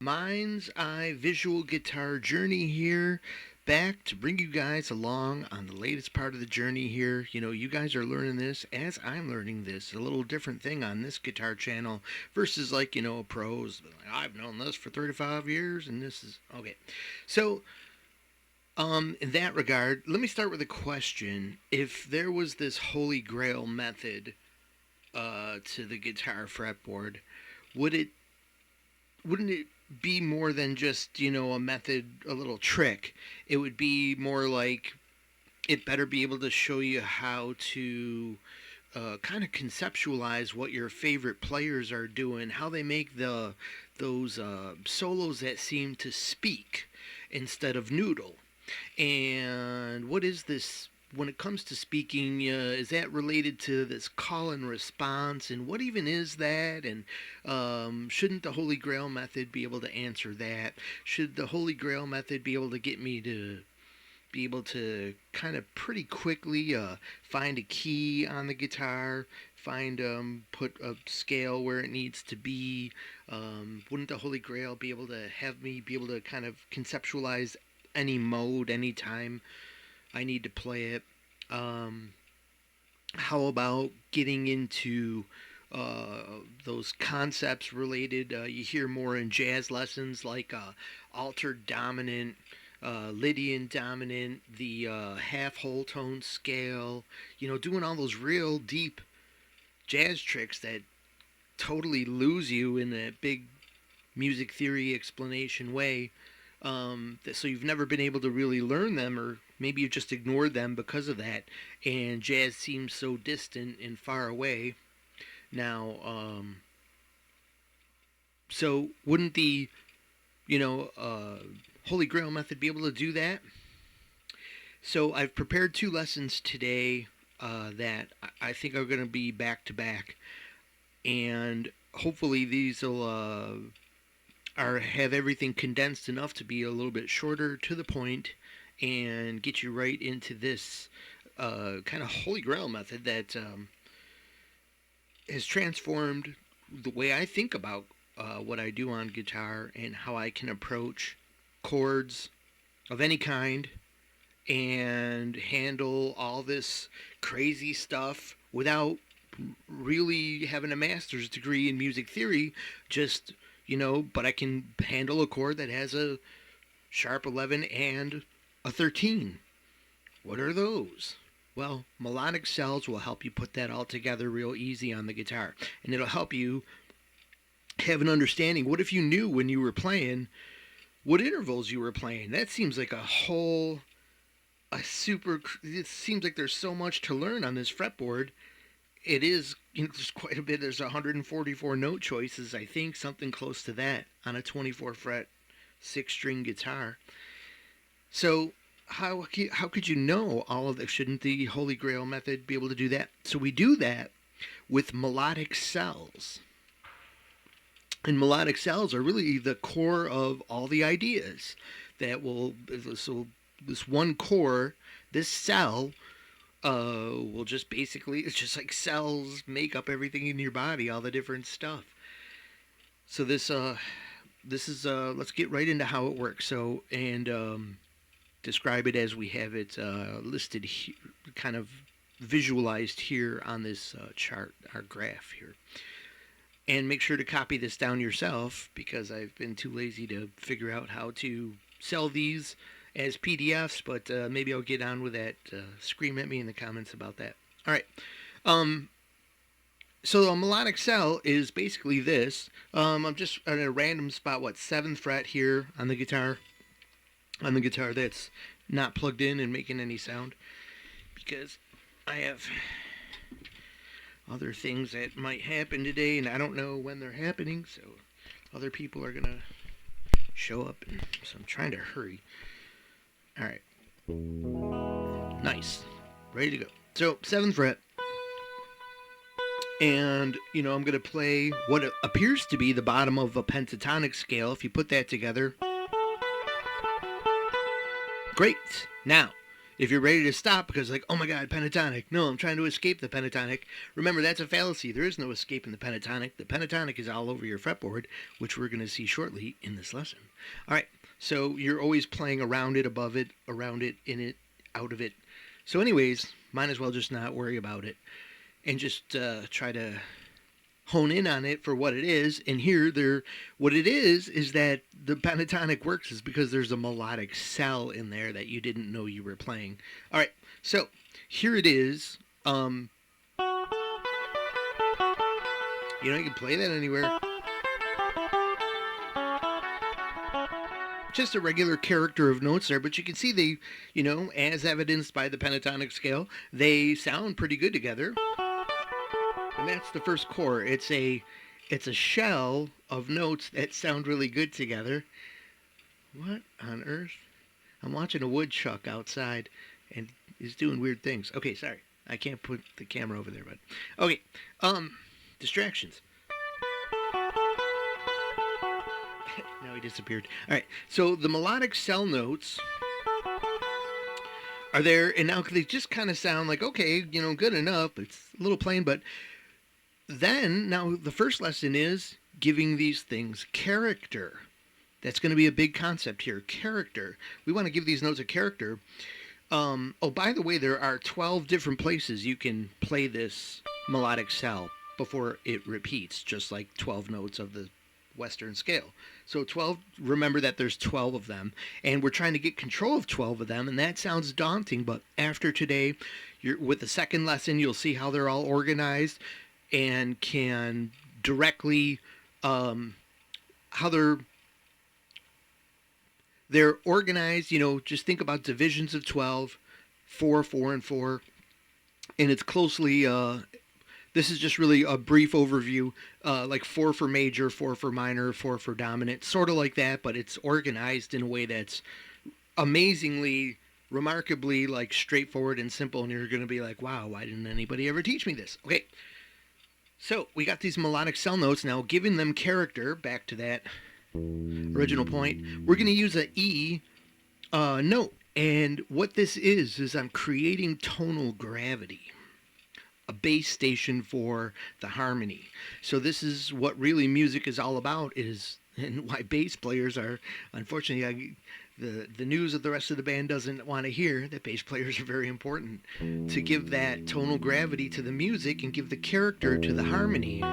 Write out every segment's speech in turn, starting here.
Mind's Eye Visual Guitar Journey here, back to bring you guys along on the latest part of the journey here. You guys are learning this as I'm learning this. A little different thing on this guitar channel versus pros. Like, I've known this for 35 years and this is okay. So, in that regard, let me start with a question. If there was this holy grail method to the guitar fretboard, would it wouldn't it be more than just a method, a little trick? It would be more like it better be able to show you how to kind of conceptualize what your favorite players are doing, how they make those solos that seem to speak instead of noodle. And what is this when it comes to speaking? Is that related to this call and response? And what even is that? And shouldn't the Holy Grail method be able to answer that? Should the Holy Grail method be able to get me to be able to kind of pretty quickly find a key on the guitar, put a scale where it needs to be? Wouldn't the Holy Grail be able to have me be able to kind of conceptualize any mode, anytime I need to play it? How about getting into those concepts related? You hear more in jazz lessons like altered dominant, Lydian dominant, the half whole tone scale. Doing all those real deep jazz tricks that totally lose you in a big music theory explanation way. So you've never been able to really learn them, or maybe you've just ignored them because of that, and jazz seems so distant and far away now. So wouldn't the Holy Grail method be able to do that? So I've prepared two lessons today that I think are going to be back to back, and hopefully these will have everything condensed enough to be a little bit shorter, to the point, and get you right into this kind of Holy Grail method that has transformed the way I think about what I do on guitar and how I can approach chords of any kind and handle all this crazy stuff without really having a master's degree in music theory. Just but I can handle a chord that has a sharp 11 and a 13. What are those? Well, Melodic Cells will help you put that all together real easy on the guitar. And it'll help you have an understanding. What if you knew when you were playing what intervals you were playing? That seems like it seems like there's so much to learn on this fretboard. It is, there's quite a bit. There's 144 note choices, I think, something close to that on a 24 fret 6-string guitar. So how could you know all of that? Shouldn't the Holy Grail method be able to do that? So we do that with Melodic Cells. And Melodic Cells are really the core of all the ideas that this one core, this cell, will just basically, it's just like cells make up everything in your body, all the different stuff. So this is let's get right into how it works. So, and describe it as we have it listed here, kind of visualized here on this chart, our graph here. And make sure to copy this down yourself, because I've been too lazy to figure out how to sell these as PDFs, but maybe I'll get on with that. Scream at me in the comments about that. All right. So a melodic cell is basically this. I'm just at a random spot, 7th fret here on the guitar. On the guitar that's not plugged in and making any sound, because I have other things that might happen today, and I don't know when they're happening, so other people are going to show up, and so I'm trying to hurry. All right. Nice. Ready to go. So, 7th fret. And, I'm going to play what appears to be the bottom of a pentatonic scale. If you put that together. Great. Now, If you're ready to stop because like, oh my god, pentatonic. No, I'm trying to escape the pentatonic. Remember, that's a fallacy. There is no escaping the pentatonic. The pentatonic is all over your fretboard, which we're going to see shortly in this lesson. All right, so you're always playing around it, above it, around it, in it, out of it. So anyways, might as well just not worry about it and just try to hone in on it for what it is. And here, what it is that the pentatonic works is because there's a melodic cell in there that you didn't know you were playing. All right, so here it is. You can play that anywhere. Just a regular character of notes there, but you can see they, as evidenced by the pentatonic scale, they sound pretty good together. And that's the first chord. It's a shell of notes that sound really good together. What on earth? I'm watching a woodchuck outside, and he's doing weird things. Okay, sorry. I can't put the camera over there, but okay. Distractions. Now he disappeared. All right. So the melodic cell notes are there, and now they just kind of sound like, okay, good enough. It's a little plain, but then now the first lesson is giving these things character. That's going to be a big concept here. Character. We want to give these notes a character. By the way, there are 12 different places you can play this melodic cell before it repeats, just like 12 notes of the Western scale. So 12, remember that there's 12 of them, and we're trying to get control of 12 of them, and that sounds daunting, but after today, with the second lesson, you'll see how they're all organized and can directly, how they're organized, just think about divisions of 12, 4, 4, and 4, and it's closely, this is just really a brief overview, like 4 for major, 4 for minor, 4 for dominant, sort of like that, but it's organized in a way that's amazingly, remarkably, like straightforward and simple, and you're going to be like, wow, why didn't anybody ever teach me this? Okay, so we got these melodic cell notes now, giving them character, back to that original point. We're going to use an E note, and what this is I'm creating tonal gravity. A base station for the harmony. So this is what really music is all about, and why bass players are, unfortunately, the news of the rest of the band doesn't want to hear that bass players are very important to give that tonal gravity to the music and give the character to the harmony.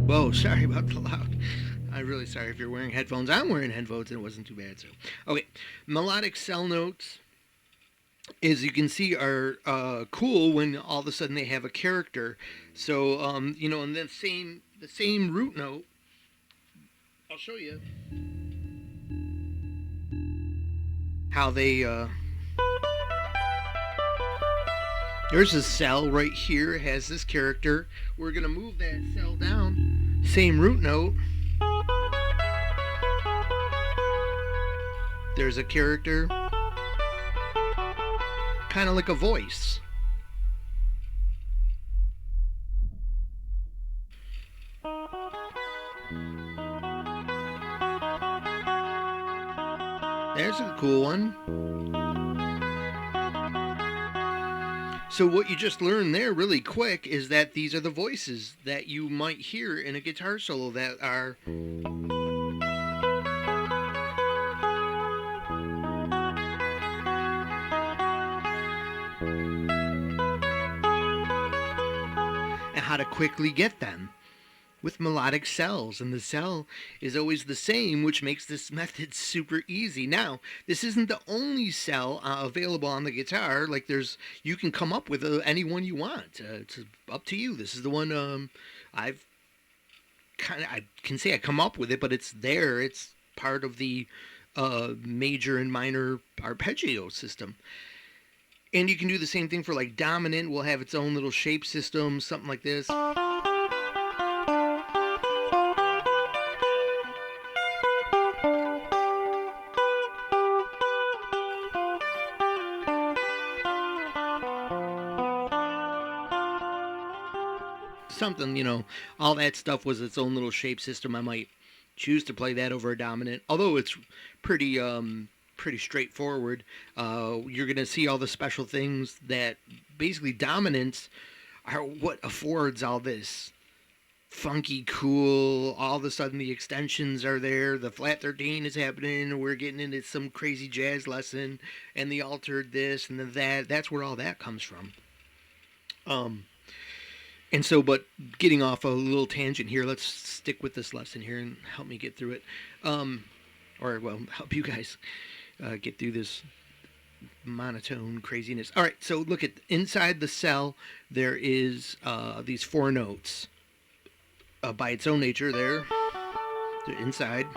Whoa, sorry about the loud. I'm really sorry if you're wearing headphones. I'm wearing headphones and it wasn't too bad. So, okay, melodic cell notes, as you can see, are cool when all of a sudden they have a character. So, and then the same root note. I'll show you how they. There's a cell right here, has this character. We're going to move that cell down. Same root note. There's a character. Kind of like a voice. There's a cool one. So what you just learned there really quick is that these are the voices that you might hear in a guitar solo that are and how to quickly get them with melodic cells, and the cell is always the same, which makes this method super easy. Now, this isn't the only cell available on the guitar. Like, you can come up with any one you want. It's up to you. This is the one I can say I come up with it, but it's there. It's part of the major and minor arpeggio system. And you can do the same thing for like dominant. Will have its own little shape system, something like this. something, all that stuff was its own little shape system. I might choose to play that over a dominant, although it's pretty pretty straightforward. You're gonna see all the special things that basically dominants are what affords all this funky cool. All of a sudden the extensions are there, the flat 13 is happening, we're getting into some crazy jazz lesson, and the altered this and the that. That's where all that comes from. um and so, but getting off a little tangent here, let's stick with this lesson here and help me get through it. Or well, help you guys get through this monotone craziness. All right, so look at inside the cell. There is these four notes by its own nature. They're inside.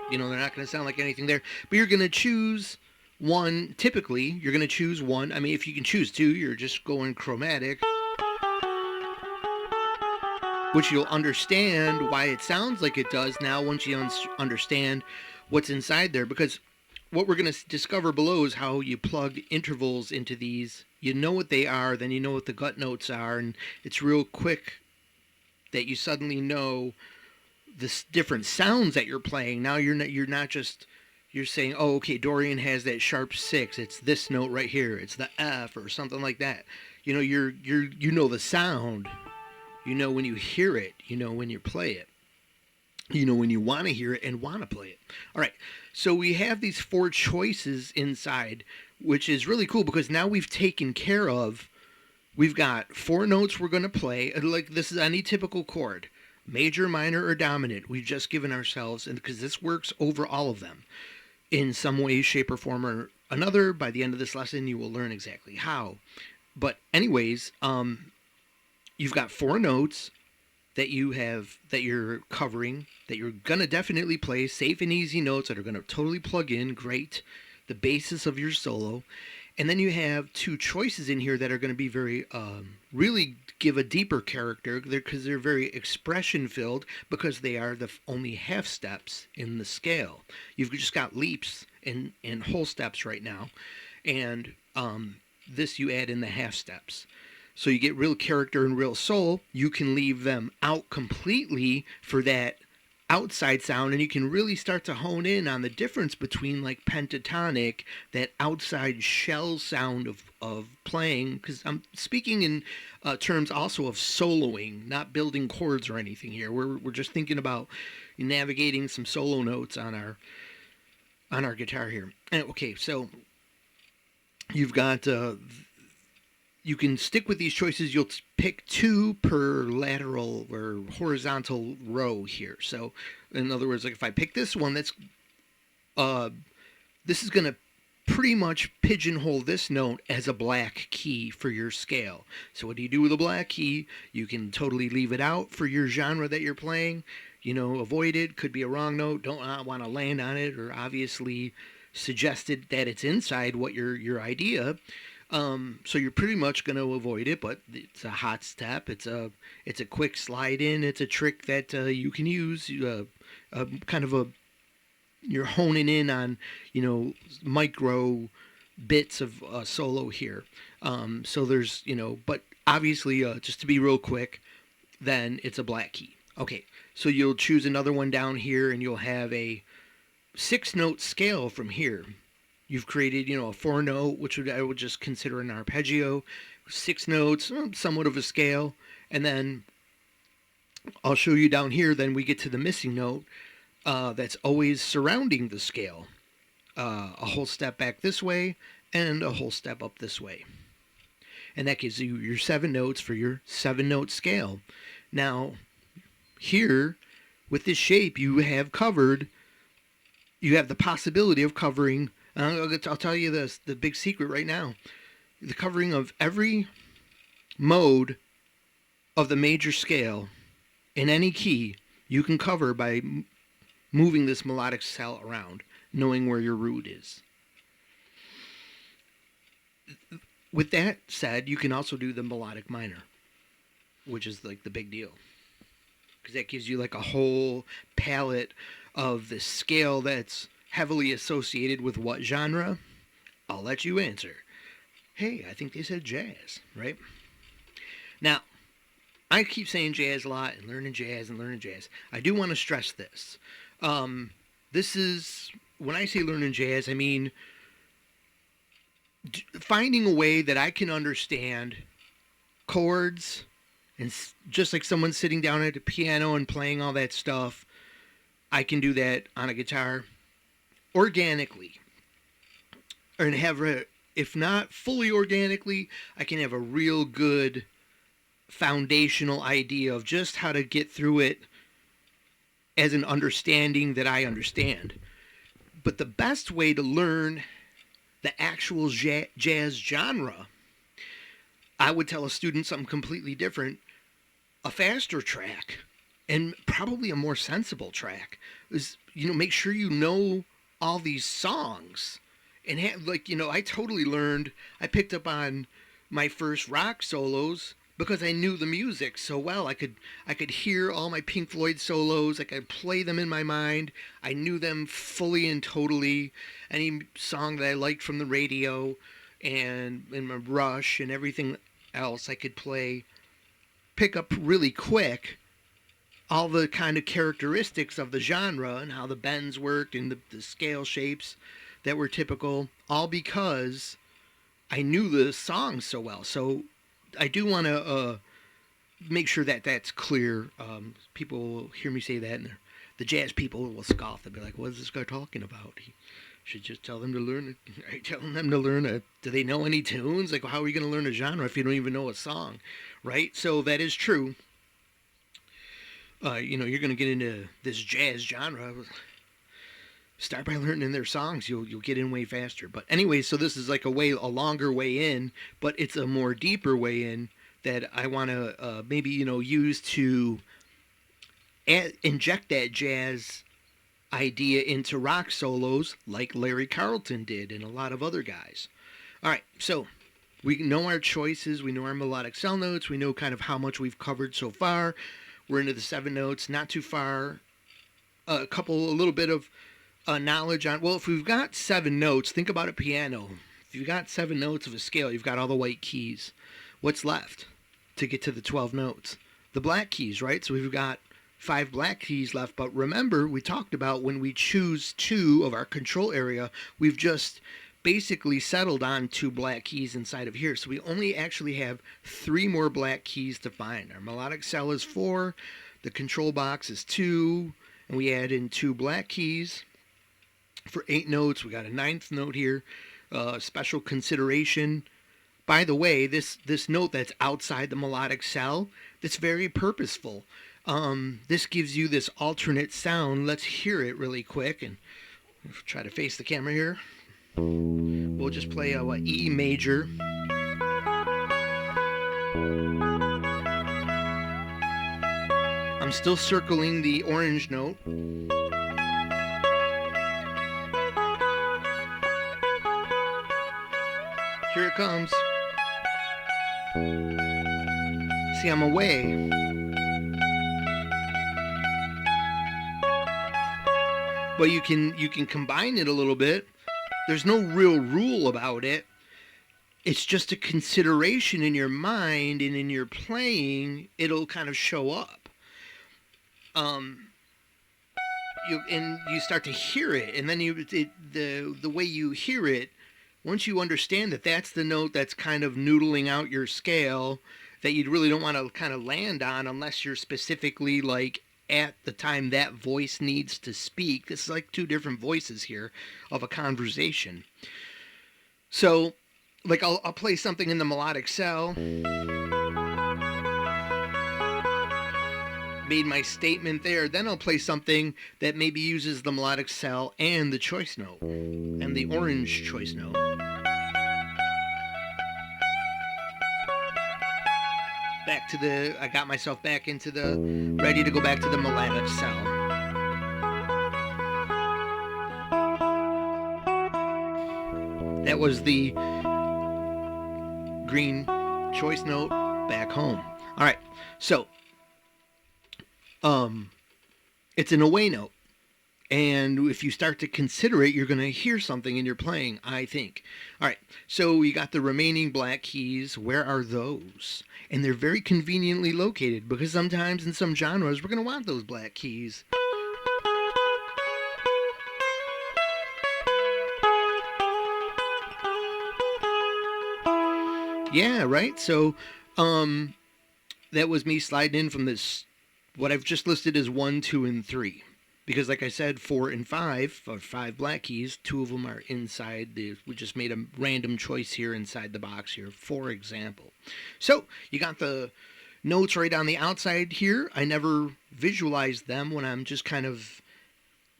They're not going to sound like anything there, but you're going to choose one. Typically, you're going to choose one. I mean, if you can choose two, you're just going chromatic, which you'll understand why it sounds like it does now once you understand what's inside there. Because what we're going to discover below is how you plug intervals into these. You know what they are, then you know what the gut notes are, and it's real quick that you suddenly know the different sounds that you're playing. Now you're not just you're saying, oh, okay, Dorian has that sharp six. It's this note right here. It's the F or something like that. You know the sound. You know when you hear it. You know when you play it. You know when you want to hear it and want to play it. All right. So we have these four choices inside, which is really cool because now we've taken care of. We've got four notes we're going to play. Like this is any typical chord. Major, minor, or dominant. We've just given ourselves, and because this works over all of them in some way, shape, or form or another. By the end of this lesson, you will learn exactly how. But anyways, you've got four notes that you're covering, that you're gonna definitely play, safe and easy notes that are gonna totally plug in. Great, the basis of your solo. And then you have two choices in here that are going to be very, really give a deeper character because they're very expression filled because they are the only half steps in the scale. You've just got leaps and whole steps right now. And this you add in the half steps. So you get real character and real soul. You can leave them out completely for that outside sound, and you can really start to hone in on the difference between like pentatonic, that outside shell sound of playing, because I'm speaking in terms also of soloing, not building chords or anything here. We're just thinking about navigating some solo notes on our guitar here. And okay, so you've got you can stick with these choices. You'll pick two per lateral or horizontal row here. So, in other words, like if I pick this one, this is going to pretty much pigeonhole this note as a black key for your scale. So what do you do with a black key? You can totally leave it out for your genre that you're playing. Avoid it. Could be a wrong note. Don't want to land on it, or obviously suggested that it's inside what your idea. So you're pretty much going to avoid it, but it's a hot step. It's a quick slide in. It's a trick that you can use. You're honing in on micro bits of solo here. So there's but obviously just to be real quick, then it's a black key. Okay, so you'll choose another one down here, and you'll have a 6-note scale from here. You've created, a 4-note, which I would just consider an arpeggio, 6 notes, somewhat of a scale, and then I'll show you down here. Then we get to the missing note that's always surrounding the scale, a whole step back this way and a whole step up this way, and that gives you your 7 notes for your 7-note scale. Now, here with this shape, you have the possibility of covering. I'll tell you this, the big secret right now. The covering of every mode of the major scale in any key, you can cover by moving this melodic cell around, knowing where your root is. With that said, you can also do the melodic minor, which is like the big deal, because that gives you like a whole palette of the scale that's heavily associated with what genre? I'll let you answer. Hey, I think they said jazz, right? Now, I keep saying jazz a lot and learning jazz and learning jazz. I do want to stress this. Um, this is, when I say learning jazz, I mean finding a way that I can understand chords and just like someone sitting down at a piano and playing all that stuff, I can do that on a guitar organically. And have a, if not fully organically, I can have a real good foundational idea of just how to get through it as an understanding that I understand. But the best way to learn the actual jazz genre, I would tell a student something completely different. A faster track, and probably a more sensible track, is, make sure you know all these songs. And I totally learned, I picked up on my first rock solos because I knew the music so well. I could hear all my Pink Floyd solos. I could play them in my mind. I knew them fully and totally. Any song that I liked from the radio and in my Rush and everything else, I could pick up really quick all the kind of characteristics of the genre and how the bends worked and the scale shapes that were typical, all because I knew the songs so well. So I do want to make sure that that's clear. People will hear me say that, and the jazz people will scoff. They'll be like, "What is this guy talking about? He should just tell them to learn it." Are you telling them to learn it? Do they know any tunes? Like, how are you going to learn a genre if you don't even know a song, right? So that is true. You're going to get into this jazz genre. Start by learning their songs. You'll get in way faster. But anyway, so this is like a longer way in, but it's a more deeper way in that I want to maybe use to inject that jazz idea into rock solos like Larry Carlton did and a lot of other guys. All right, so we know our choices. We know our melodic cell notes. We know kind of how much we've covered so far. We're into the 7 notes, not too far. A little bit of knowledge on, well, if we've got 7 notes, think about a piano. If you've got 7 notes of a scale, you've got all the white keys. What's left to get to the 12 notes? The black keys, right? So we've got 5 black keys left. But remember, we talked about when we choose 2 of our control area, we've just basically settled on 2 black keys inside of here. So we only actually have 3 more black keys to find. Our melodic cell is 4, the control box is 2, and we add in 2 black keys. For 8 notes, we got a 9th note here. Special consideration. By the way, this note that's outside the melodic cell, that's very purposeful. This gives you this alternate sound. Let's hear it really quick and try to face the camera here. We'll just play a E major. I'm still circling the orange note. Here it comes. See, I'm away. But you can combine it a little bit. There's no real rule about it. It's just a consideration in your mind, and in your playing, it'll kind of show up. You start to hear it, and then the way you hear it, once you understand that that's the note that's kind of noodling out your scale that you really don't want to kind of land on unless you're specifically like at the time that voice needs to speak. This is like 2 different voices here of a conversation. So, like I'll play something in the melodic cell. Made my statement there. Then I'll play something that maybe uses the melodic cell and the choice note and the orange choice note. I got myself back into ready to go back to the melodic cell. That was the green choice note back home. All right, so it's an away note. And if you start to consider it, you're going to hear something in your playing, I think. All right, so we got the remaining black keys. Where are those? And they're very conveniently located because sometimes in some genres, we're going to want those black keys. Yeah, right? So, that was me sliding in from this, what I've just listed as 1, 2, and 3. Because, like I said, 4 and 5 are 5 black keys. 2 of them are inside. We just made a random choice here inside the box here, for example. So, you got the notes right on the outside here. I never visualized them when I'm just kind of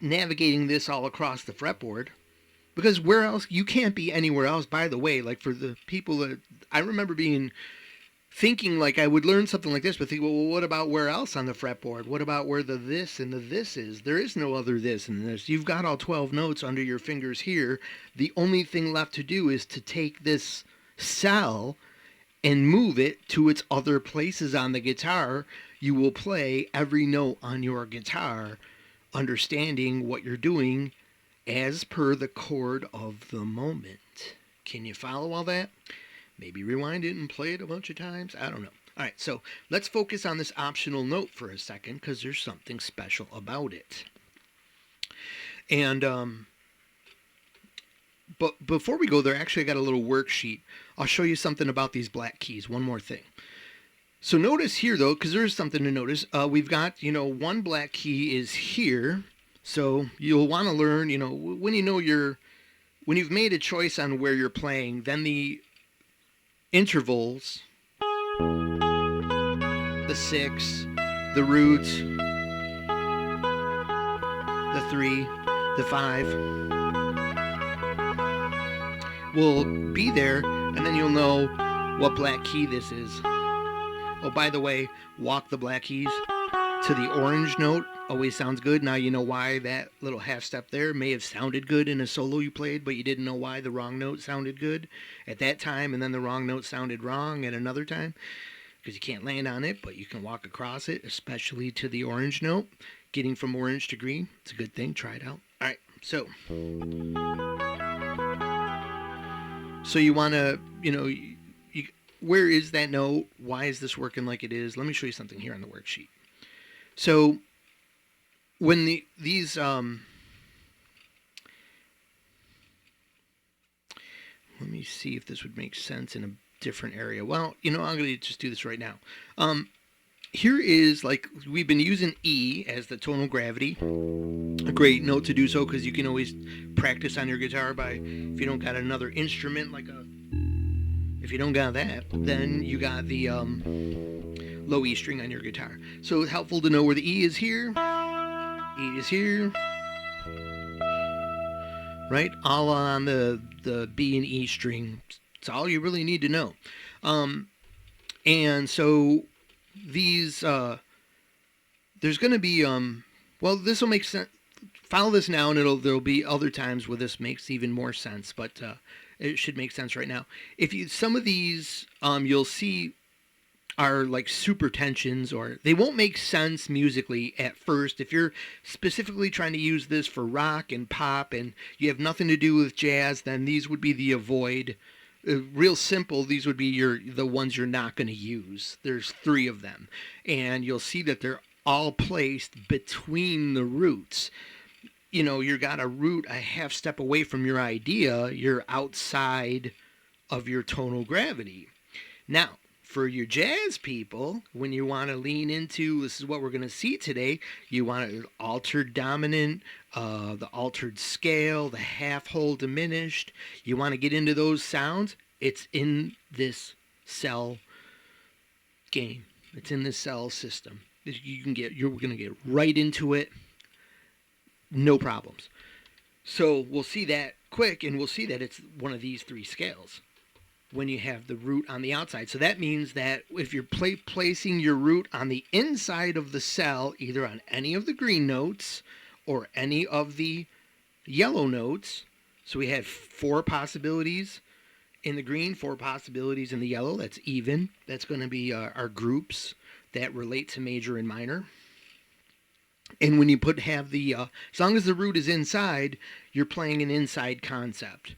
navigating this all across the fretboard. Because where else? You can't be anywhere else, by the way. Like, for the people that I remember thinking like I would learn something like this, but think, well, what about where else on the fretboard? What about where the this and the this is? There is no other this and this. You've got all 12 notes under your fingers here. The only thing left to do is to take this cell and move it to its other places on the guitar. You will play every note on your guitar, understanding what you're doing as per the chord of the moment. Can you follow all that? Maybe rewind it and play it a bunch of times. I don't know. All right, so let's focus on this optional note for a second because there's something special about it. And but before we go there, actually I got a little worksheet. I'll show you something about these black keys. One more thing. So notice here though, because there's something to notice. We've got, one black key is here. So you'll want to learn, when when you've made a choice on where you're playing, then the intervals, the 6, the root, the 3, the 5 will be there, and then you'll know what black key this is. Oh, by the way, walk the black keys to the orange note. Always sounds good. Now you know why that little half step there may have sounded good in a solo you played, but you didn't know why the wrong note sounded good at that time, and then the wrong note sounded wrong at another time, because you can't land on it, but you can walk across it, especially to the orange note. Getting from orange to green, it's a good thing. Try it out. All right, so you want to, where is that note? Why is this working like it is? Let me show you something here on the worksheet. So when these let me see if this would make sense in a different area. Well, I'm going to just do this right now. Here is, like, we've been using E as the tonal gravity. A great note to do so because you can always practice on your guitar by, if you don't got another instrument if you don't got that, then you got the low E string on your guitar. So it's helpful to know where the E is here. E is here. Right? All on the B and E string. It's all you really need to know. And so these, there's going to be, this will make sense. Follow this now, and there'll be other times where this makes even more sense, but it should make sense right now. Some of these, you'll see are like super tensions, or they won't make sense musically at first. If you're specifically trying to use this for rock and pop and you have nothing to do with jazz, then these would be the avoid. Real simple, these would be the ones you're not going to use. There's 3 of them, and you'll see that they're all placed between the roots. You've got a root a half step away from your idea. You're outside of your tonal gravity. Now, for your jazz people, when you want to lean into, this is what we're going to see today, you want an altered dominant, the altered scale, the half whole diminished. You want to get into those sounds. It's in this cell game. It's in this cell system. You're going to get right into it. No problems. So we'll see that quick, and we'll see that it's one of these 3 scales when you have the root on the outside. So that means that if you're placing your root on the inside of the cell, either on any of the green notes or any of the yellow notes, so we have 4 possibilities in the green, 4 possibilities in the yellow. That's even. That's going to be our groups that relate to major and minor. And when you have the, as long as the root is inside, you're playing an inside concept.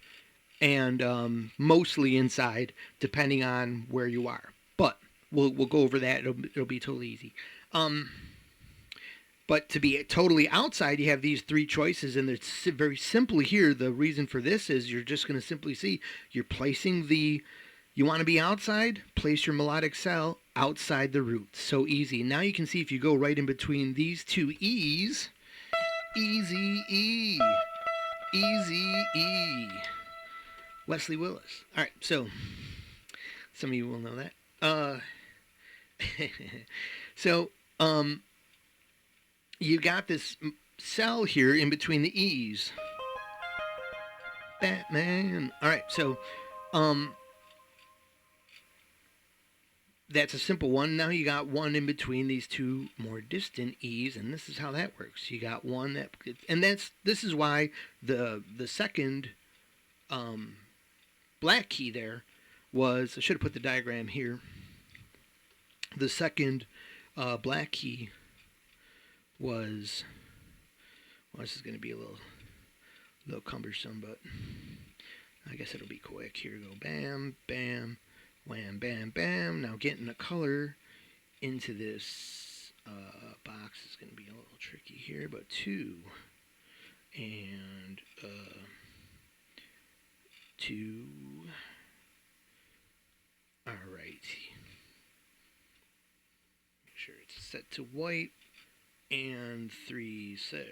And mostly inside, depending on where you are. But we'll go over that. It'll be totally easy. But to be totally outside, you have these three choices, and it's very simple here. The reason for this is you're just going to simply see you're placing the. You want to be outside, place your melodic cell outside the root. So easy. Now you can see if you go right in between these two E's, easy E, easy E. Leslie Willis. All right, so some of you will know that. So you got this cell here in between the E's. Batman. All right, so that's a simple one. Now you got one in between these two more distant E's, and this is how that works. You got one that, and this is why the second black key there was, I should have put the diagram here. The second black key was, well, this is going to be a little cumbersome, but I guess it'll be quick. Here we go. Bam, bam, wham, bam, bam. Now getting the color into this box is going to be a little tricky here, but 2 and 2. All right. Make sure it's set to white. And 3, sir.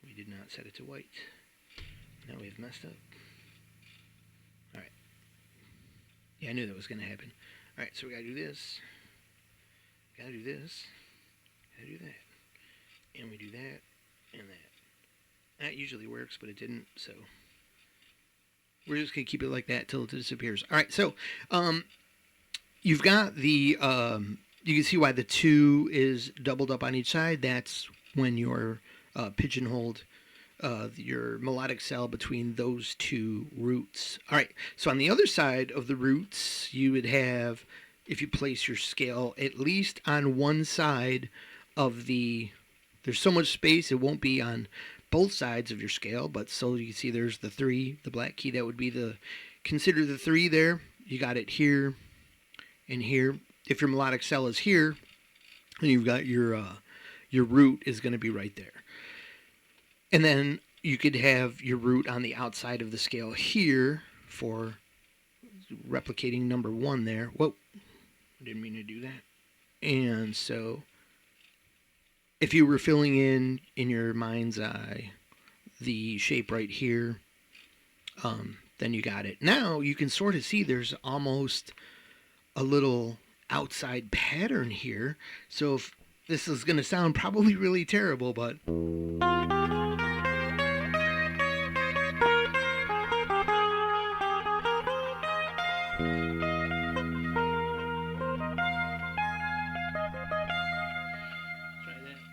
We did not set it to white. Now we've messed up. All right. Yeah, I knew that was going to happen. All right, so we got to do this. Got to do this. Got to do that. And we do that and that. That usually works, but it didn't, so we're just going to keep it like that till it disappears. All right, so you've got the, you can see why the 2 is doubled up on each side. That's when you're pigeonholed your melodic cell between those two roots. All right, so on the other side of the roots, you would have, if you place your scale at least on one side of the, there's so much space, it won't be on both sides of your scale, but so you can see there's the 3, the black key, that would be the, consider the 3 there. You got it here and here. If your melodic cell is here, and you've got your root is going to be right there. And then you could have your root on the outside of the scale here for replicating number 1 there. Whoa, I didn't mean to do that. And so if you were filling in your mind's eye the shape right here, then you got it. Now you can sort of see there's almost a little outside pattern here. So if this is going to sound probably really terrible, but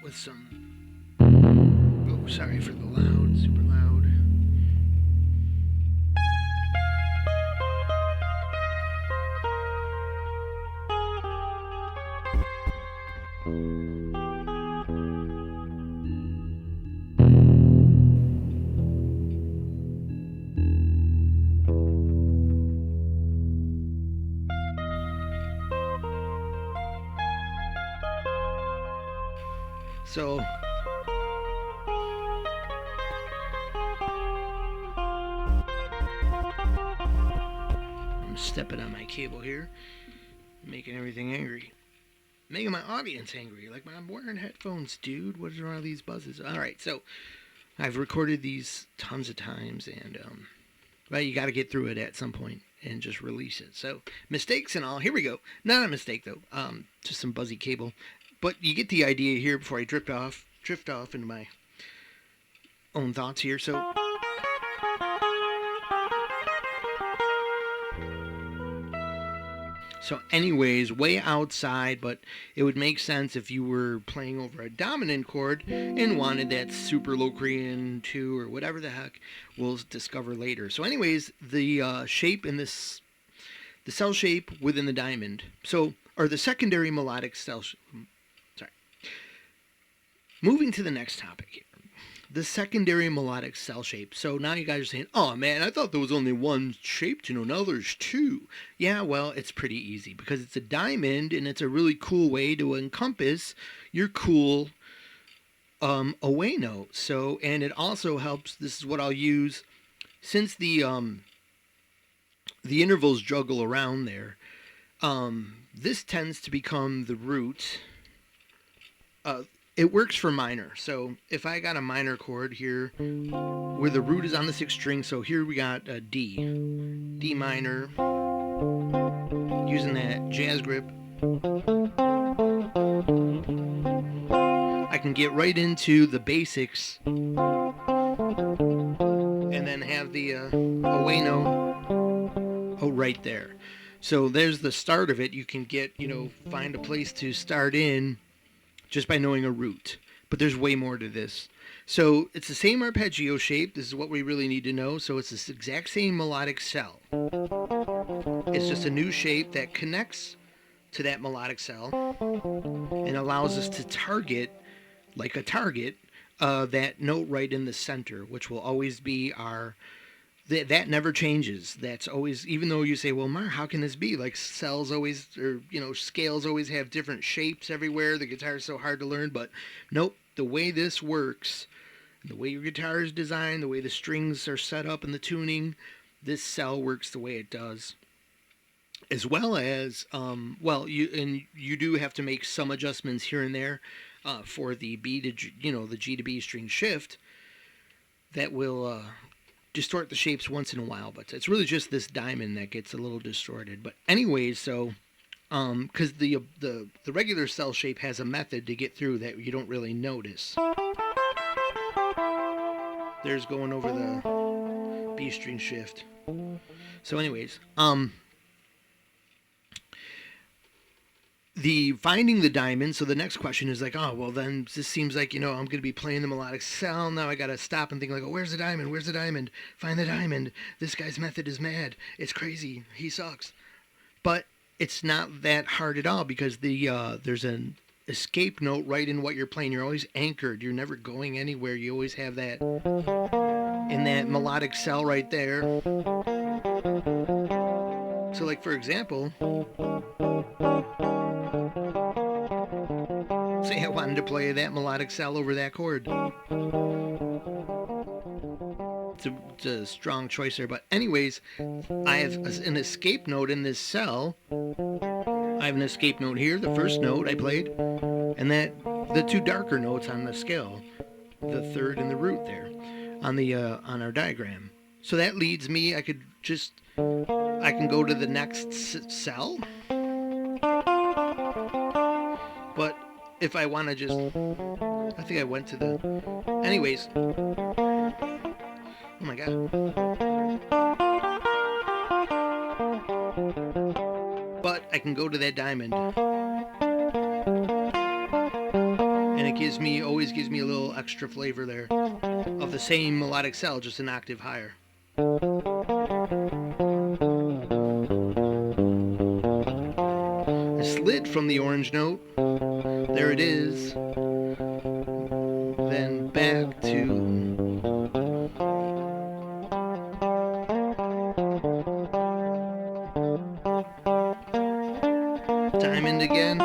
with some, oh, sorry for the loud, super loud. So I'm stepping on my cable here, making everything angry. Making my audience angry. Like, I'm wearing headphones, dude. What are all these buzzes? Alright, so I've recorded these tons of times, and well, you got to get through it at some point and just release it. So mistakes and all. Here we go. Not a mistake though. Just some buzzy cable. But you get the idea here before I drift off into my own thoughts here. So anyways, way outside, but it would make sense if you were playing over a dominant chord and wanted that super Locrian 2 or whatever the heck we'll discover later. So anyways, the shape in this, the cell shape within the diamond, so, or the secondary melodic cell, moving to the next topic here. The secondary melodic cell shape. So now you guys are saying, oh man, I thought there was only one shape, now there's two. Yeah, well, it's pretty easy because it's a diamond and it's a really cool way to encompass your cool away note. So, and it also helps, this is what I'll use, since the intervals juggle around there, this tends to become the root. It works for minor. So if I got a minor chord here where the root is on the 6th string, so here we got a D minor, using that jazz grip, I can get right into the basics and then have the away note right there. So there's the start of it. You can get, find a place to start in just by knowing a root. But there's way more to this. So it's the same arpeggio shape. This is what we really need to know. So it's this exact same melodic cell. It's just a new shape that connects to that melodic cell and allows us to target, like a target, that note right in the center, which will always be our... That never changes. That's always, even though you say, well, Mar, how can this be? Like cells always, or, scales always have different shapes everywhere. The guitar is so hard to learn, but nope. The way this works, the way your guitar is designed, the way the strings are set up in the tuning, this cell works the way it does. As well as, you do have to make some adjustments here and there for the B to G, the G to B string shift that will distort the shapes once in a while, but it's really just this diamond that gets a little distorted. But anyways, so because the regular cell shape has a method to get through that you don't really notice. There's going over the B string shift. So anyways, the finding the diamond. So the next question is like, oh, well then this seems like, I'm going to be playing the melodic cell. Now I got to stop and think like, oh, where's the diamond? Where's the diamond? Find the diamond. This guy's method is mad. It's crazy. He sucks. But it's not that hard at all because there's an escape note right in what you're playing. You're always anchored. You're never going anywhere. You always have that in that melodic cell right there. So like, for example, say I wanted to play that melodic cell over that chord. It's a strong choice there, but anyways, I have an escape note in this cell. I have an escape note here, the first note I played, and the two darker notes on the scale, the third and the root there, on our diagram. So that leads me, I can go to the next cell. But if I want to I think I went to anyways. Oh my God. But I can go to that diamond. And it always gives me a little extra flavor there of the same melodic cell, just an octave higher. I slid from the orange note. There it is. Then back to diamond again.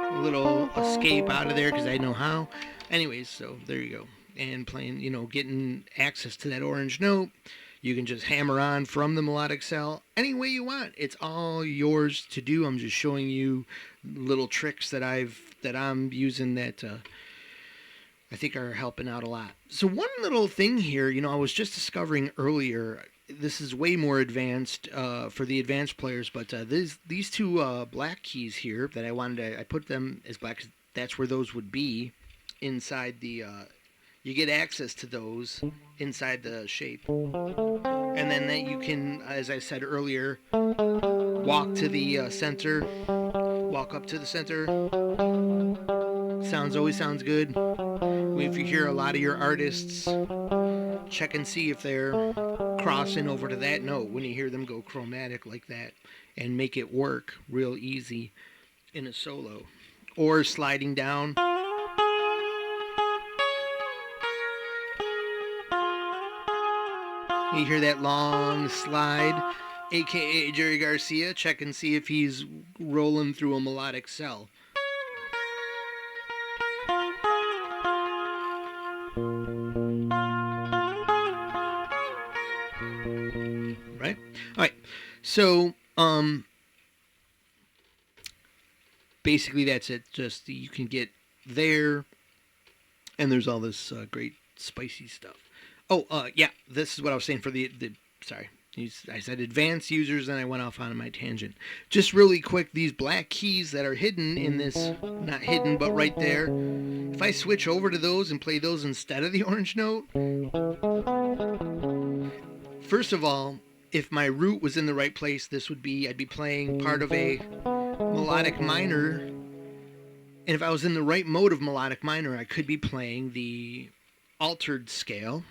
A little escape out of there because I know how. Anyways, so there you go. And playing, getting access to that orange note. You can just hammer on from the melodic cell any way you want. It's all yours to do. I'm just showing you little tricks that I'm using that I think are helping out a lot. So one little thing here, I was just discovering earlier. This is way more advanced for the advanced players, but these two black keys here that I put them as black. That's where those would be inside the. You get access to those inside the shape. And then that you can, as I said earlier, walk to the center, walk up to the center. Always sounds good. If you hear a lot of your artists, check and see if they're crossing over to that note when you hear them go chromatic like that and make it work real easy. in a solo, or sliding down. You hear that long slide, aka Jerry Garcia. Check and see if he's rolling through a melodic cell. Right? Alright. So, basically that's it. Just you can get there, and there's all this great spicy stuff. Oh, yeah, this is what I was saying for the sorry. I said advanced users, and I went off on my tangent. Just really quick, these black keys that are hidden in this, not hidden, but right there. If I switch over to those and play those instead of the orange note, first of all, if my root was in the right place, this would be, I'd be playing part of a melodic minor. And if I was in the right mode of melodic minor, I could be playing the altered scale.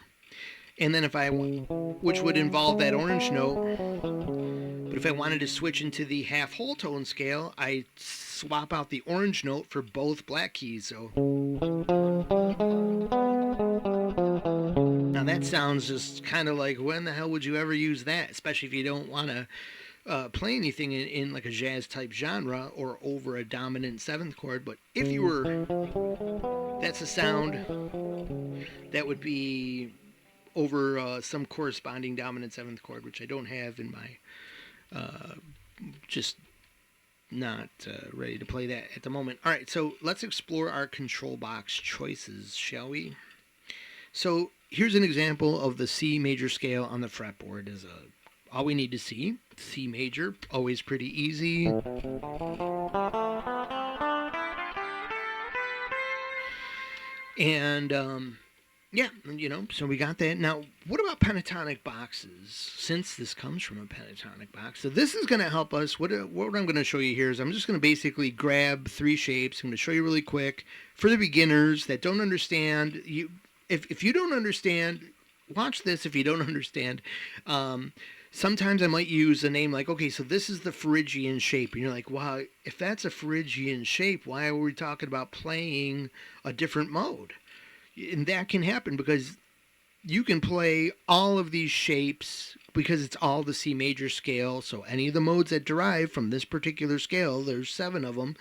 And then which would involve that orange note. But if I wanted to switch into the half whole tone scale, I swap out the orange note for both black keys. So now that sounds just kind of like, when the hell would you ever use that? Especially if you don't want to play anything in like a jazz type genre or over a dominant seventh chord. But if you were, that's a sound that would be over some corresponding dominant seventh chord, which I don't have in my, just not ready to play that at the moment. All right, so let's explore our control box choices, shall we? So here's an example of the C major scale on the fretboard. All we need to see, C major, always pretty easy. And yeah, so we got that. Now, what about pentatonic boxes? Since this comes from a pentatonic box, so this is going to help us. What I'm going to show you here is I'm just going to basically grab three shapes. I'm going to show you really quick for the beginners that don't understand. If you don't understand, watch this. If you don't understand, sometimes I might use a name like, okay, so this is the Phrygian shape, and you're like, wow, if that's a Phrygian shape, why are we talking about playing a different mode? And that can happen because you can play all of these shapes because it's all the C major scale. So any of the modes that derive from this particular scale, there's 7 of them,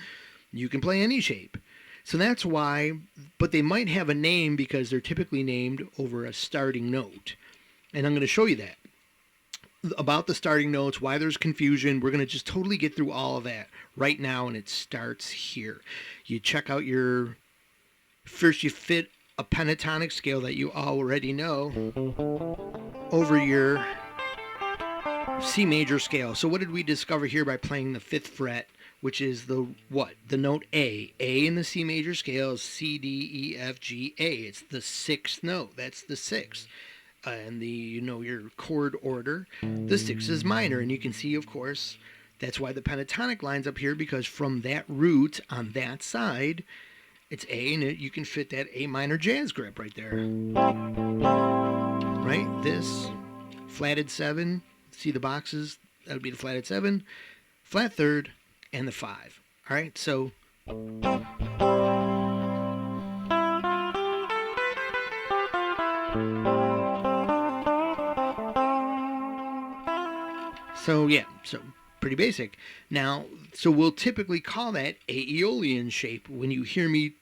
you can play any shape. So that's why, but they might have a name because they're typically named over a starting note. And I'm going to show you that. About the starting notes, why there's confusion. We're going to just totally get through all of that right now, and it starts here. You check out first you fit a pentatonic scale that you already know over your C major scale. So what did we discover here by playing the 5th fret, which is the note A. A in the C major scale is C, D, E, F, G, A. It's the 6th note. That's the 6th. And your chord order, the 6 is minor. And you can see, of course, that's why the pentatonic line's up here, because from that root on that side, it's A, and you can fit that A minor jazz grip right there. Right? This, flatted 7, see the boxes? That would be the flatted 7, flat 3rd, and the 5. All right, so so pretty basic. Now, so we'll typically call that Aeolian shape. When you hear me,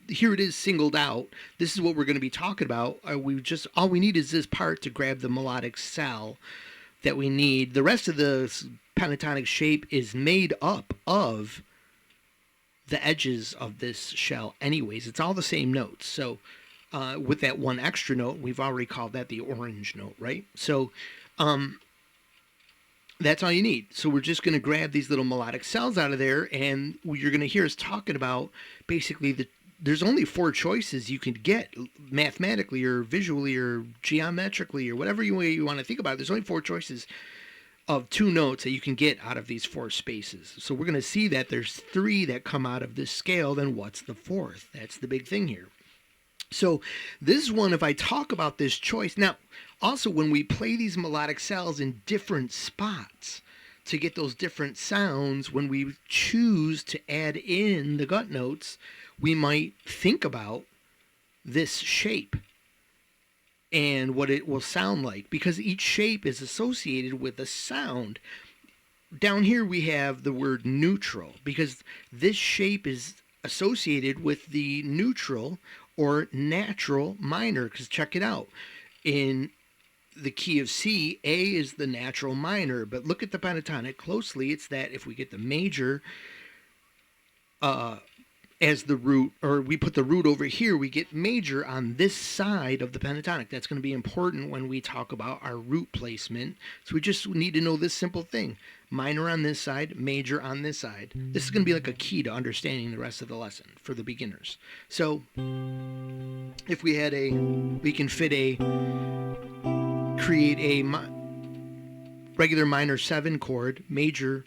here it is singled out. This is what we're going to be talking about. All we need is this part to grab the melodic cell that we need. The rest of the pentatonic shape is made up of the edges of this shell anyways. It's all the same notes. So with that one extra note, we've already called that the orange note, right? So that's all you need. So we're just going to grab these little melodic cells out of there, and you're going to hear us talking about basically there's only 4 choices you can get mathematically or visually or geometrically or whatever way you want to think about it. There's only 4 choices of 2 notes that you can get out of these 4 spaces. So we're going to see that there's 3 that come out of this scale. Then what's the 4th? That's the big thing here. So this one, if I talk about this choice, now also when we play these melodic cells in different spots, to get those different sounds, when we choose to add in the gut notes, we might think about this shape and what it will sound like, because each shape is associated with a sound. Down here we have the word neutral, because this shape is associated with the neutral or natural minor. Because check it out. In the key of C, A is the natural minor, but look at the pentatonic closely. It's that if we get the major as the root, or we put the root over here, we get major on this side of the pentatonic. That's going to be important when we talk about our root placement. So we just need to know this simple thing. Minor on this side, major on this side. This is going to be like a key to understanding the rest of the lesson for the beginners. So if we had we can create a regular minor 7 chord, a major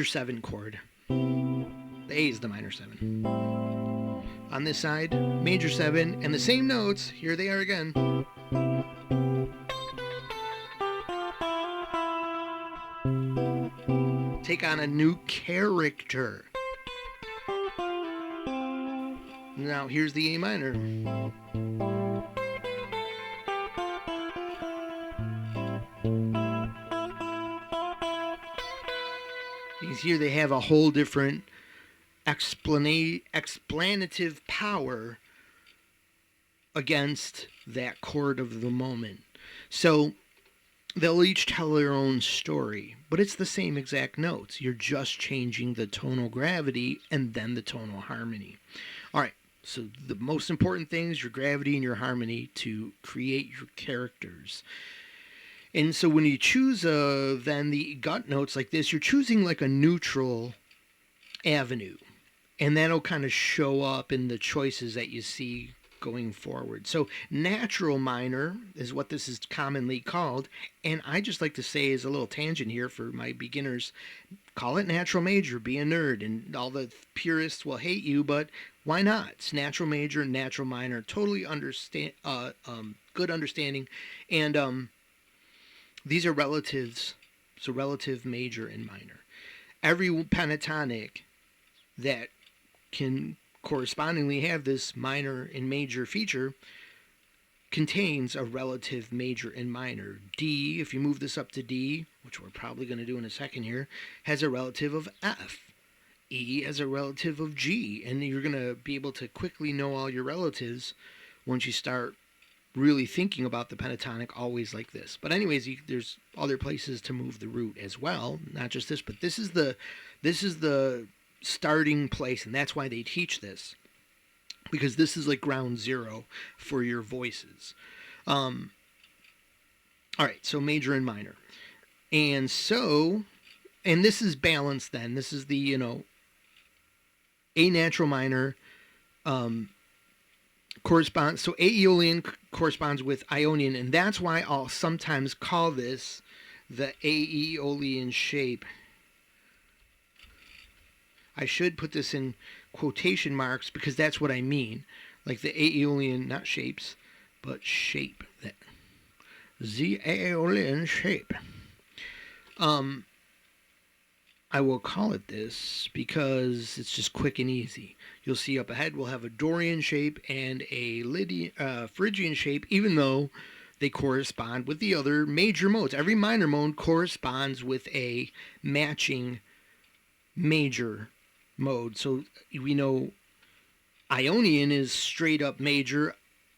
7 chord. The A is the minor 7. On this side, major 7, and the same notes, here they are again. Take on a new character. Now here's the A minor. Because here they have a whole different explanative power against that chord of the moment. So they'll each tell their own story, but it's the same exact notes. You're just changing the tonal gravity and then the tonal harmony. All right, so the most important thing is your gravity and your harmony to create your characters. And so when you choose then the gut notes like this, you're choosing like a neutral avenue. And that'll kind of show up in the choices that you see going forward. So natural minor is what this is commonly called. And I just like to say, as a little tangent here for my beginners, call it natural major, be a nerd. And all the purists will hate you, but why not? It's natural major and natural minor. Totally good understanding. And these are relatives, so relative major and minor. Every pentatonic that can correspondingly have this minor and major feature contains a relative major and minor. D, if you move this up to D, which we're probably going to do in a second here, has a relative of F. E has a relative of G. And you're going to be able to quickly know all your relatives once you start really thinking about the pentatonic always like this. But anyways, there's other places to move the root as well, not just this, but this is the starting place, and that's why they teach this, because this is like ground zero for your voices. All right, so major and minor. And this is balanced then. This is the, A natural minor corresponds, so Aeolian corresponds with Ionian, and that's why I'll sometimes call this the Aeolian shape. I should put this in quotation marks because that's what I mean. Like the Aeolian, not shapes, but shape. The Aeolian shape. I will call it this because it's just quick and easy. You'll see up ahead we'll have a Dorian shape and a Phrygian shape, even though they correspond with the other major modes. Every minor mode corresponds with a matching major mode. So we know Ionian is straight up major,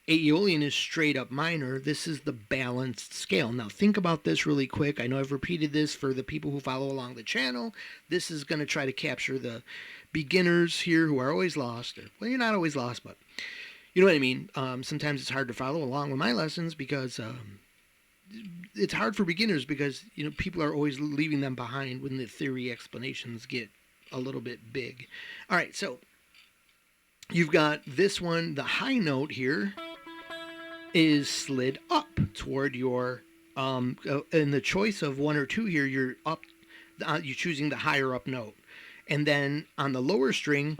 Aeolian is straight up minor. This is the balanced scale. Now think about this really quick. I know I've repeated this for the people who follow along the channel. This is going to try to capture the beginners here who are always lost. Well, you're not always lost, but you know what I mean. Sometimes it's hard to follow along with my lessons because it's hard for beginners because people are always leaving them behind when the theory explanations get a little bit big. All right, so you've got this one. The high note here is slid up toward your in the choice of 1 or 2 here, you're choosing the higher up note, and then on the lower string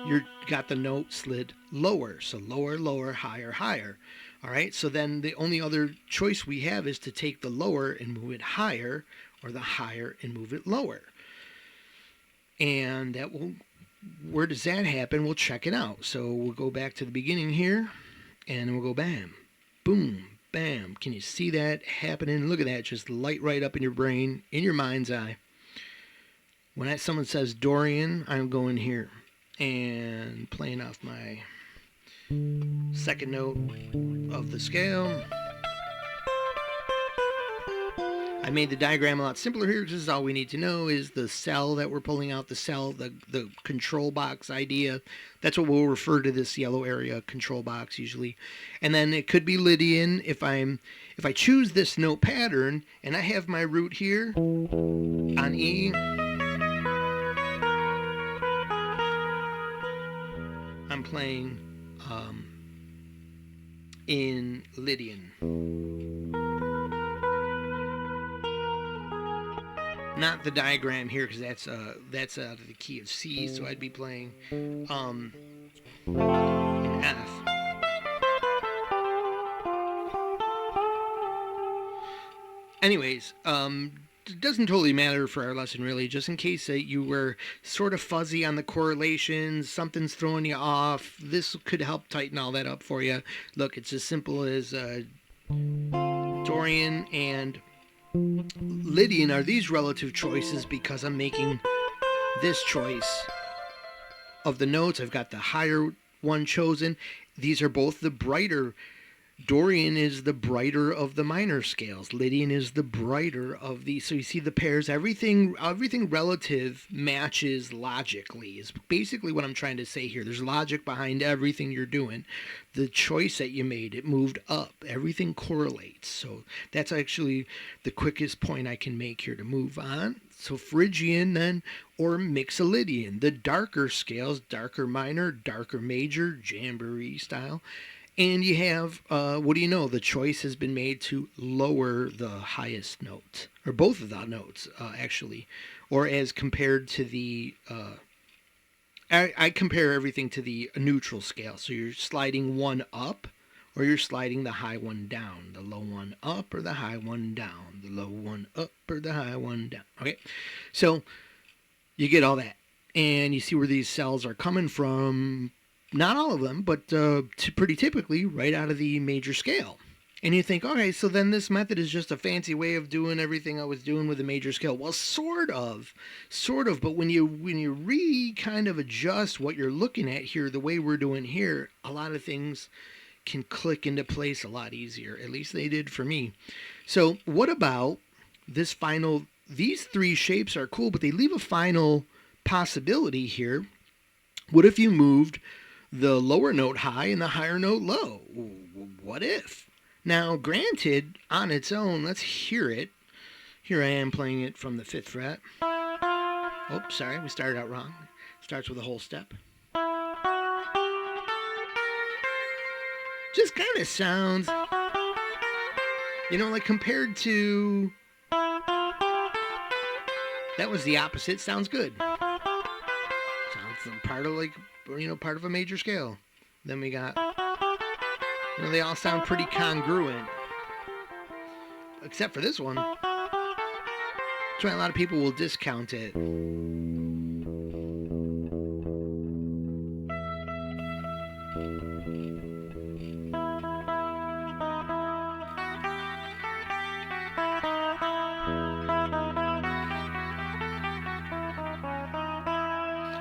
you got the note slid lower, so lower, lower, higher, higher. All right, so then the only other choice we have is to take the lower and move it higher, or the higher and move it lower. And that will, where does that happen? We'll check it out. So we'll go back to the beginning here, and we'll go bam, boom, bam. Can you see that happening? Look at that, just light right up in your brain, in your mind's eye. When someone says Dorian, I'm going here and playing off my second note of the scale. I made the diagram a lot simpler here. This is all we need to know is the cell that we're pulling out, the control box idea. That's what we'll refer to this yellow area, control box usually. And then it could be Lydian if I choose this note pattern and I have my root here on E. I'm playing in Lydian. Not the diagram here because that's out of the key of C, so I'd be playing in F. Anyways, it doesn't totally matter for our lesson really, just in case you were sort of fuzzy on the correlations, something's throwing you off, this could help tighten all that up for you. Look, it's as simple as Dorian and Lydian are these relative choices because I'm making this choice of the notes. I've got the higher one chosen. These are both the brighter. Dorian is the brighter of the minor scales. Lydian is the brighter of the. So you see the pairs. Everything relative matches logically is basically what I'm trying to say here. There's logic behind everything you're doing. The choice that you made, it moved up. Everything correlates. So that's actually the quickest point I can make here to move on. So Phrygian then, or Mixolydian. The darker scales, darker minor, darker major, jamboree style. And you have, what do you know? The choice has been made to lower the highest note, or both of the notes, actually, or as compared to the, I compare everything to the neutral scale. So you're sliding one up, or you're sliding the high one down, the low one up, or the high one down, the low one up, or the high one down. Okay, so you get all that, and you see where these cells are coming from. Not all of them, but pretty typically right out of the major scale. And you think, okay, so then this method is just a fancy way of doing everything I was doing with the major scale. Well, sort of. But when you kind of adjust what you're looking at here, the way we're doing here, a lot of things can click into place a lot easier. At least they did for me. So what about this final? These three shapes are cool, but they leave a final possibility here. What if you moved the lower note high and the higher note low? What if? Now, granted, on its own, let's hear it. Here I am playing it from the 5th fret. Oh, sorry, we started out wrong. Starts with a whole step. Just kind of sounds, like compared to, that was the opposite. Sounds good. Sounds part of a major scale. Then we got, they all sound pretty congruent. Except for this one. That's why a lot of people will discount it.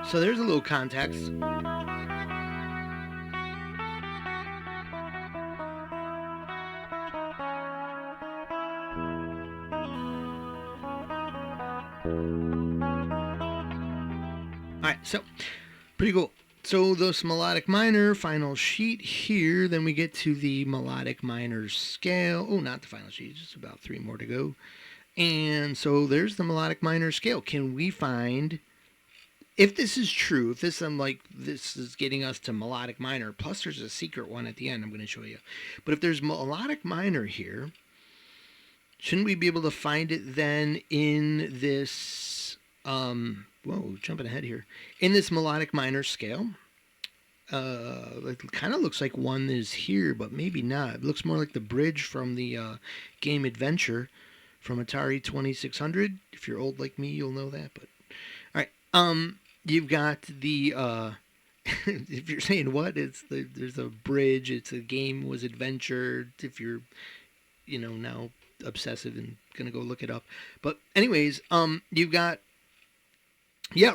So there's a little context. Alright, so pretty cool. So this melodic minor, final sheet here, then we get to the melodic minor scale. Oh, not the final sheet, just about 3 more to go. And so there's the melodic minor scale. Can we find, if this is true, if this this is getting us to melodic minor, plus there's a secret one at the end I'm going to show you. But if there's melodic minor here, shouldn't we be able to find it then in this, whoa, jumping ahead here, in this melodic minor scale? It kind of looks like one is here, but maybe not. It looks more like the bridge from the game Adventure from Atari 2600. If you're old like me, you'll know that. But all right, you've got the if you're saying what, there's a bridge. It's a game was Adventure. If you're now obsessive and gonna go look it up. But anyways, you've got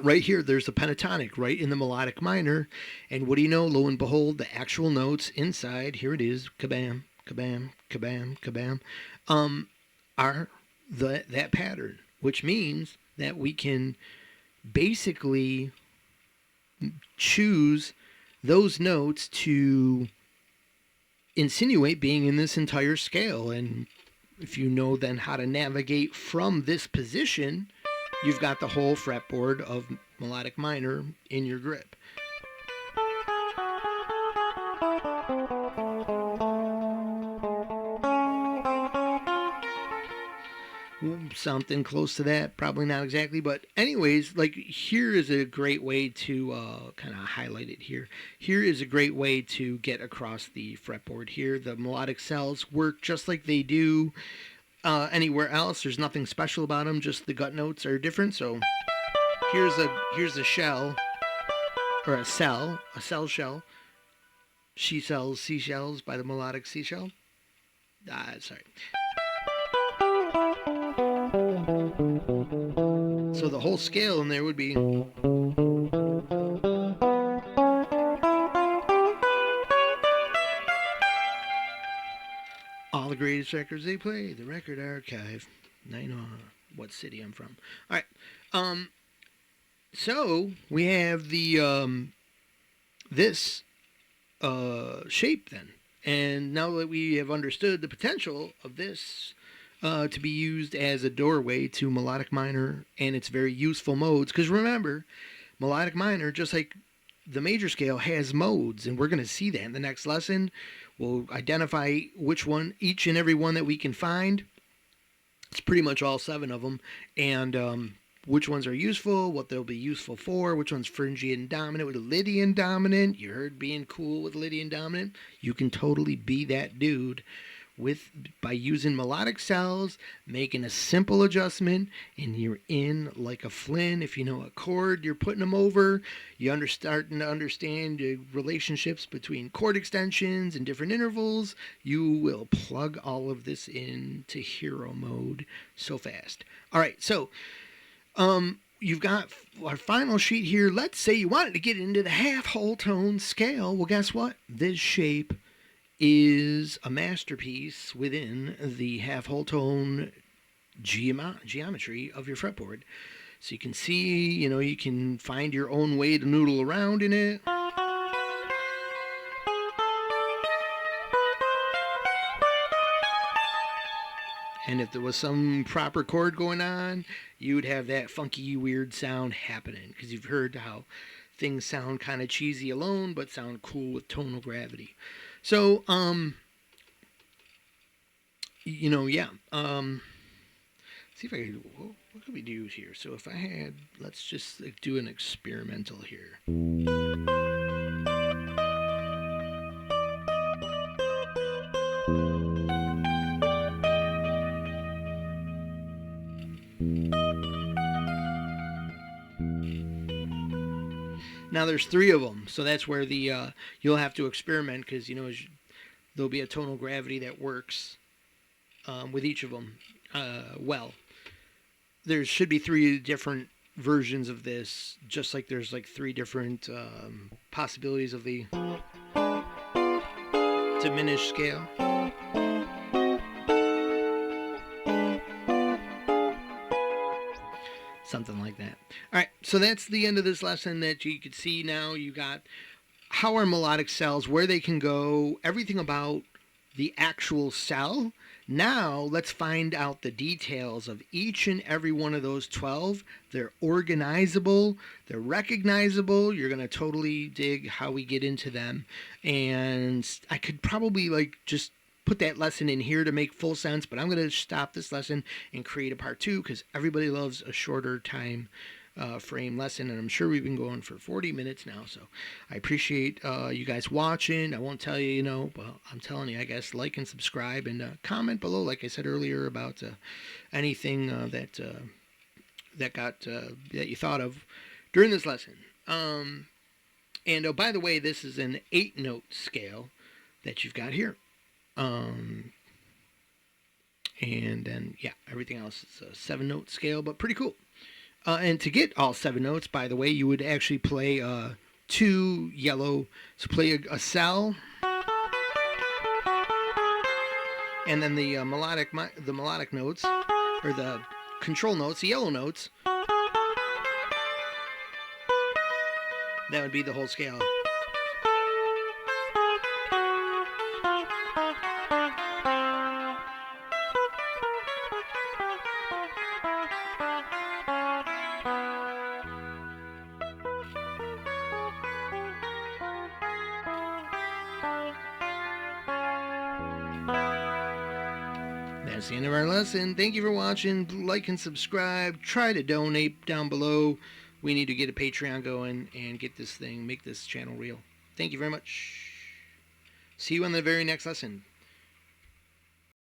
right here, there's a pentatonic right in the melodic minor. And what do you know? Lo and behold, the actual notes inside, here it is, kabam, kabam, kabam, kabam, are that pattern, which means that we can basically choose those notes to insinuate being in this entire scale. And if you know then how to navigate from this position, you've got the whole fretboard of melodic minor in your grip. Something close to that, probably not exactly, but anyways, like here is a great way to kind of highlight it here. Here is a great way to get across the fretboard here. The melodic cells work just like they do anywhere else. There's nothing special about them, just the gut notes are different. So here's a shell, or a cell shell. She sells seashells by the melodic seashell. Sorry. So the whole scale in there would be all the greatest records they play, the record archive. Now you know what city I'm from. All right. So we have the this shape then, and now that we have understood the potential of this to be used as a doorway to melodic minor and its very useful modes. Because remember, melodic minor, just like the major scale, has modes, and we're going to see that in the next lesson. We'll identify which one, each and every one that we can find. It's pretty much all 7 of them, and which ones are useful, what they'll be useful for, which one's Phrygian dominant with Lydian dominant. You heard being cool with Lydian dominant. You can totally be that dude by using melodic cells, making a simple adjustment, and you're in like a Flynn. If you know a chord, you're putting them over. You're starting to understand the relationships between chord extensions and different intervals. You will plug all of this into hero mode so fast. All right, so you've got our final sheet here. Let's say you wanted to get into the half whole tone scale. Well, guess what? This shape is a masterpiece within the half whole tone geometry of your fretboard. So you can see, you can find your own way to noodle around in it. And if there was some proper chord going on, you would have that funky, weird sound happening. Because you've heard how things sound kind of cheesy alone, but sound cool with tonal gravity. So, yeah. See if I can, what could we do here? So if I had, let's just do an experimental here. Now there's 3 of them, so that's where the you'll have to experiment, because there'll be a tonal gravity that works with each of them. Well, there should be 3 different versions of this, just like there's like 3 different possibilities of the diminished scale. Something like that. All right, so that's the end of this lesson. That you can see now you got how are melodic cells, where they can go, everything about the actual cell. Now let's find out the details of each and every one of those 12. They're organizable, they're recognizable. You're going to totally dig how we get into them. And I could probably just put that lesson in here to make full sense, but I'm going to stop this lesson and create a part 2, because everybody loves a shorter time frame lesson, and I'm sure we've been going for 40 minutes now, so I appreciate you guys watching. I won't tell you, well, I'm telling you, I guess, like and subscribe, and comment below, like I said earlier, about anything that you thought of during this lesson. And oh, by the way, this is an 8-note scale that you've got here. And then, yeah, everything else is a 7-note scale, but pretty cool. And to get all 7 notes, by the way, you would actually play 2 yellow. So play a cell, and then the melodic notes, or the control notes, the yellow notes. That would be the whole scale. That's the end of our lesson. Thank you for watching. Like and subscribe. Try to donate down below. We need to get a Patreon going and make this channel real. Thank you very much. See you on the very next lesson.